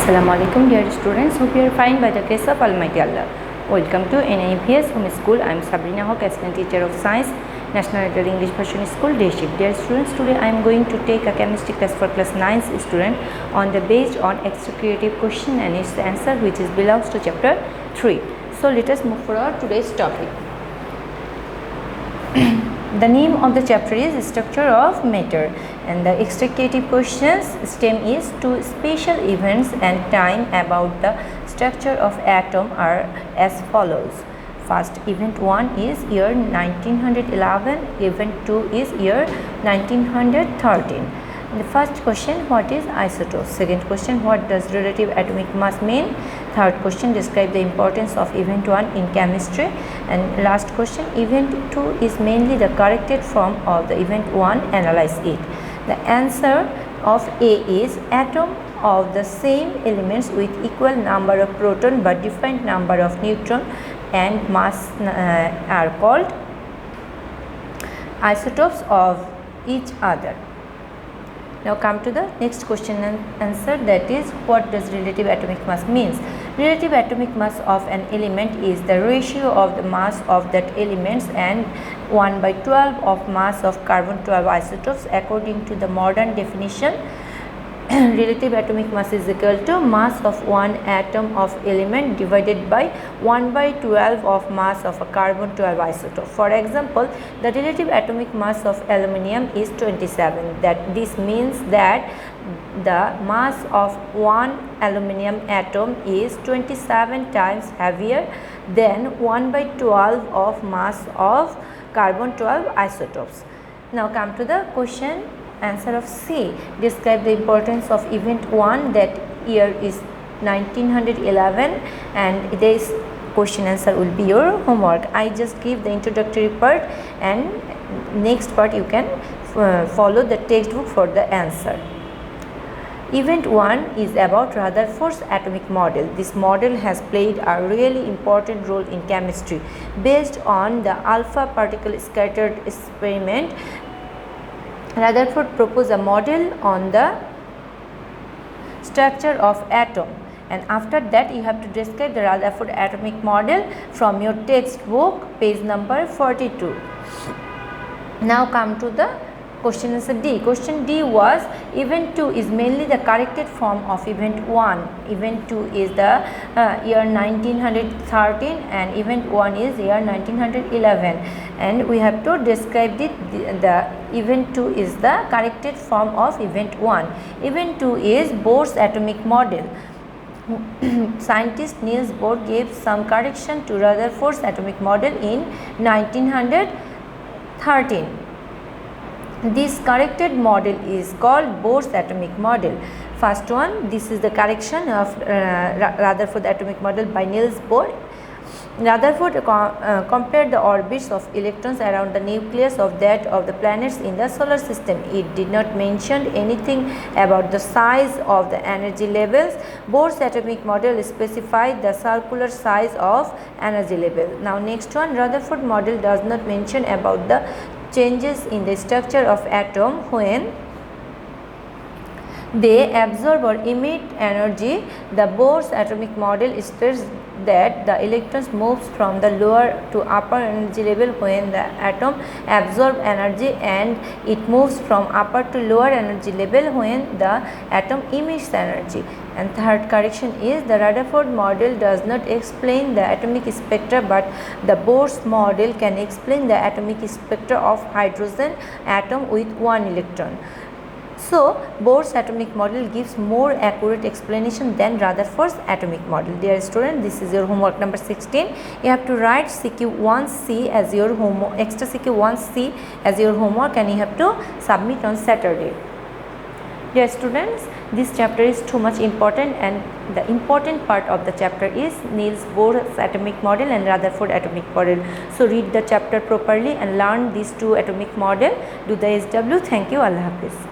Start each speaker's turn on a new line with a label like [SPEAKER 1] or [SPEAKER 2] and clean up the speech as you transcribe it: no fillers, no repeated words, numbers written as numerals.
[SPEAKER 1] Assalamualaikum dear students, hope you are fine by the grace of Almighty Allah. Welcome to NIPS Home School. I am Sabreena Haque, assistant teacher of science, National Adult English Version School, Day Shift. Dear students, today I am going to take a chemistry class for class 9 student on the based on extra creative question and its answer, which is belongs to chapter 3. So let us move forward today's topic. The name of the chapter is Structure of Matter, and the extra creative questions stem is two special events and time about the structure of atom are as follows. First, event 1 is year 1911, event 2 is year 1913. The first question, what is isotope? Second question, what does relative atomic mass mean? Third question, describe the importance of event 1 in chemistry. And last question, event 2 is mainly the corrected form of the event 1, analyze it. The answer of A is atom of the same elements with equal number of proton but different number of neutron and mass are called isotopes of each other. Now come to the next question and answer, that is, what does relative atomic mass means? Relative atomic mass of an element is the ratio of the mass of that elements and 1/12 of mass of carbon-12 isotopes according to the modern definition. Relative atomic mass is equal to mass of one atom of element divided by 1/12 of mass of a carbon-12 isotope. For example, the relative atomic mass of aluminium is 27. This means that the mass of one aluminium atom is 27 times heavier than 1/12 of mass of carbon-12 isotopes. Now come to the question answer of C. Describe the importance of event 1, that year is 1911, and this question answer will be your homework. I just give the introductory part and next part you can follow the textbook for the answer. Event 1 is about Rutherford's atomic model. This model has played a really important role in chemistry. Based on the alpha particle scattered experiment, Rutherford proposed a model on the structure of atom, and after that you have to describe the Rutherford atomic model from your textbook, page number 42. Now come to the question answer D. Question D was event 2 is mainly the corrected form of event 1. Event 2 is the year 1913 and event 1 is year 1911, and we have to describe the event 2 is the corrected form of event 1. Event 2 is Bohr's atomic model. Scientist Niels Bohr gave some correction to Rutherford's atomic model in 1913. This corrected model is called Bohr's atomic model. First one, this is the correction of Rutherford atomic model by Niels Bohr. Rutherford compared the orbits of electrons around the nucleus of that of the planets in the solar system. It did not mention anything about the size of the energy levels. Bohr's atomic model specified the circular size of energy level. Now next one, Rutherford model does not mention about the changes in the structure of atom when they absorb or emit energy. The Bohr's atomic model states that the electrons moves from the lower to upper energy level when the atom absorbs energy, and it moves from upper to lower energy level when the atom emits energy. And third correction is the Rutherford model does not explain the atomic spectra, but the Bohr's model can explain the atomic spectra of hydrogen atom with one electron. So, Bohr's atomic model gives more accurate explanation than Rutherford's atomic model. Dear student, this is your homework number 16. You have to write CQ1C as your homework, extra CQ1C as your homework, and you have to submit on Saturday. Dear students, this chapter is too much important, and the important part of the chapter is Niels Bohr's atomic model and Rutherford atomic model. So read the chapter properly and learn these two atomic model. Do the SW. Thank you. Allah Hafiz.